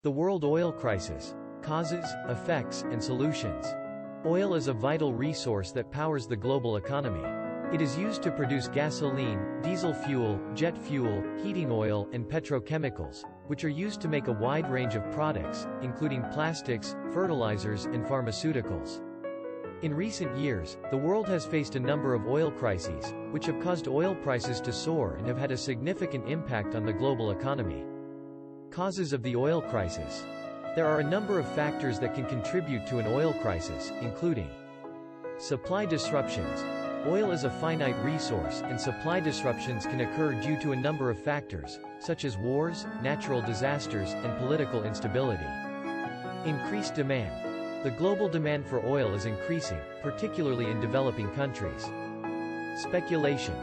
The world oil crisis. Causes, effects, and solutions. Oil is a vital resource that powers the global economy. It is used to produce gasoline, diesel fuel, jet fuel, heating oil, and petrochemicals, which are used to make a wide range of products, including plastics, fertilizers, and pharmaceuticals. In recent years, the world has faced a number of oil crises, which have caused oil prices to soar and have had a significant impact on the global economy. Causes of the oil crisis. There are a number of factors that can contribute to an oil crisis, including supply disruptions. Oil is a finite resource, and supply disruptions can occur due to a number of factors, such as wars, natural disasters, and political instability. Increased demand. The global demand for oil is increasing, particularly in developing countries. Speculation.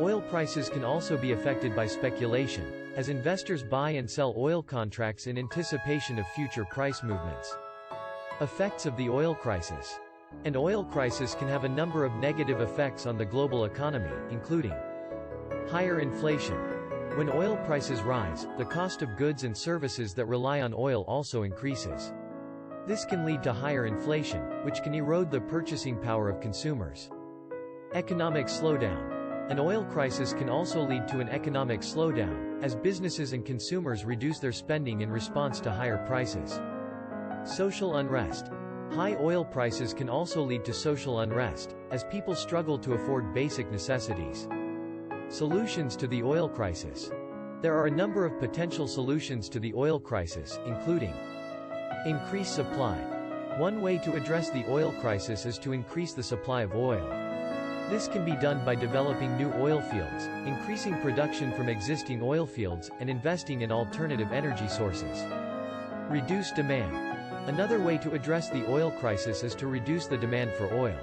Oil prices can also be affected by speculation, as investors buy and sell oil contracts in anticipation of future price movements. Effects of the oil crisis. An oil crisis can have a number of negative effects on the global economy, including higher inflation. When oil prices rise, the cost of goods and services that rely on oil also increases. This can lead to higher inflation, which can erode the purchasing power of consumers. Economic slowdown. An oil crisis can also lead to an economic slowdown, as businesses and consumers reduce their spending in response to higher prices. Social unrest. High oil prices can also lead to social unrest, as people struggle to afford basic necessities. Solutions to the oil crisis. There are a number of potential solutions to the oil crisis, including increased supply. One way to address the oil crisis is to increase the supply of oil. This can be done by developing new oil fields, increasing production from existing oil fields, and investing in alternative energy sources. Reduce demand. Another way to address the oil crisis is to reduce the demand for oil.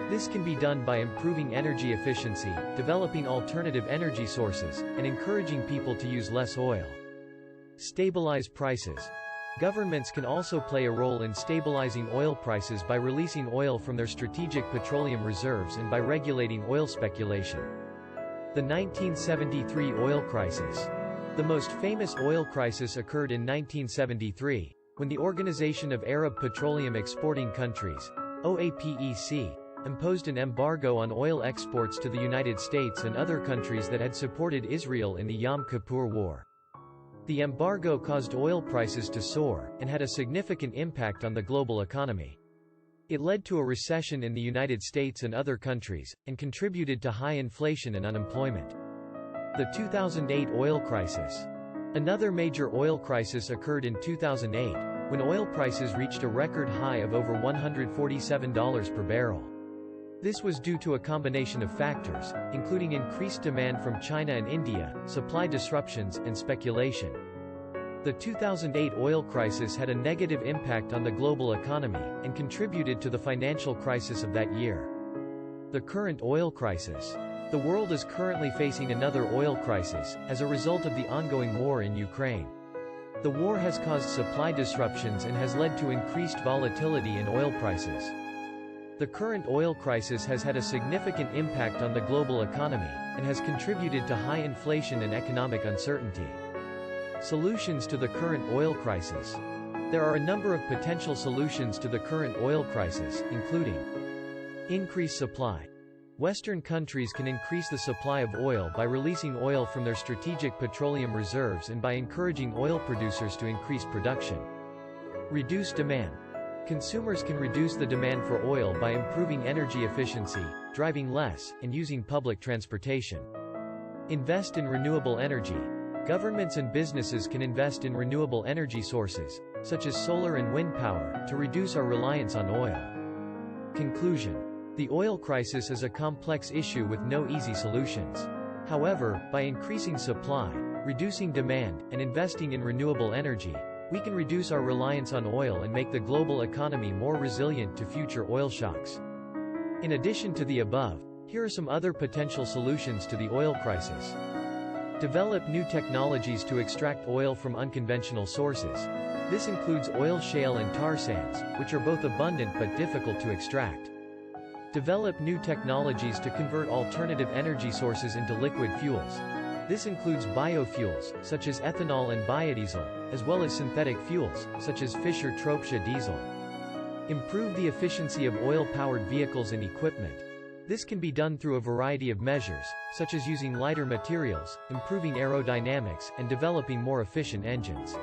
This can be done by improving energy efficiency, developing alternative energy sources, and encouraging people to use less oil. Stabilize prices. Governments can also play a role in stabilizing oil prices by releasing oil from their strategic petroleum reserves and by regulating oil speculation. The 1973 oil crisis. The most famous oil crisis occurred in 1973, when the Organization of Arab Petroleum Exporting Countries, OAPEC, imposed an embargo on oil exports to the United States and other countries that had supported Israel in the Yom Kippur War. The embargo caused oil prices to soar, and had a significant impact on the global economy. It led to a recession in the United States and other countries, and contributed to high inflation and unemployment. The 2008 oil crisis. Another major oil crisis occurred in 2008, when oil prices reached a record high of over $147 per barrel. This was due to a combination of factors, including increased demand from China and India, supply disruptions, and speculation. The 2008 oil crisis had a negative impact on the global economy, and contributed to the financial crisis of that year. The current oil crisis. The world is currently facing another oil crisis, as a result of the ongoing war in Ukraine. The war has caused supply disruptions and has led to increased volatility in oil prices. The current oil crisis has had a significant impact on the global economy, and has contributed to high inflation and economic uncertainty. Solutions to the current oil crisis. There are a number of potential solutions to the current oil crisis, including increased supply. Western countries can increase the supply of oil by releasing oil from their strategic petroleum reserves and by encouraging oil producers to increase production. Reduce demand. Consumers can reduce the demand for oil by improving energy efficiency, driving less, and using public transportation. Invest in renewable energy. Governments and businesses can invest in renewable energy sources, such as solar and wind power, to reduce our reliance on oil. Conclusion. The oil crisis is a complex issue with no easy solutions. However, by increasing supply, reducing demand, and investing in renewable energy, we can reduce our reliance on oil and make the global economy more resilient to future oil shocks. In addition to the above, here are some other potential solutions to the oil crisis. Develop new technologies to extract oil from unconventional sources. This includes oil shale and tar sands, which are both abundant but difficult to extract. Develop new technologies to convert alternative energy sources into liquid fuels. This includes biofuels, such as ethanol and biodiesel, as well as synthetic fuels, such as Fischer-Tropsch diesel. Improve the efficiency of oil-powered vehicles and equipment. This can be done through a variety of measures, such as using lighter materials, improving aerodynamics, and developing more efficient engines.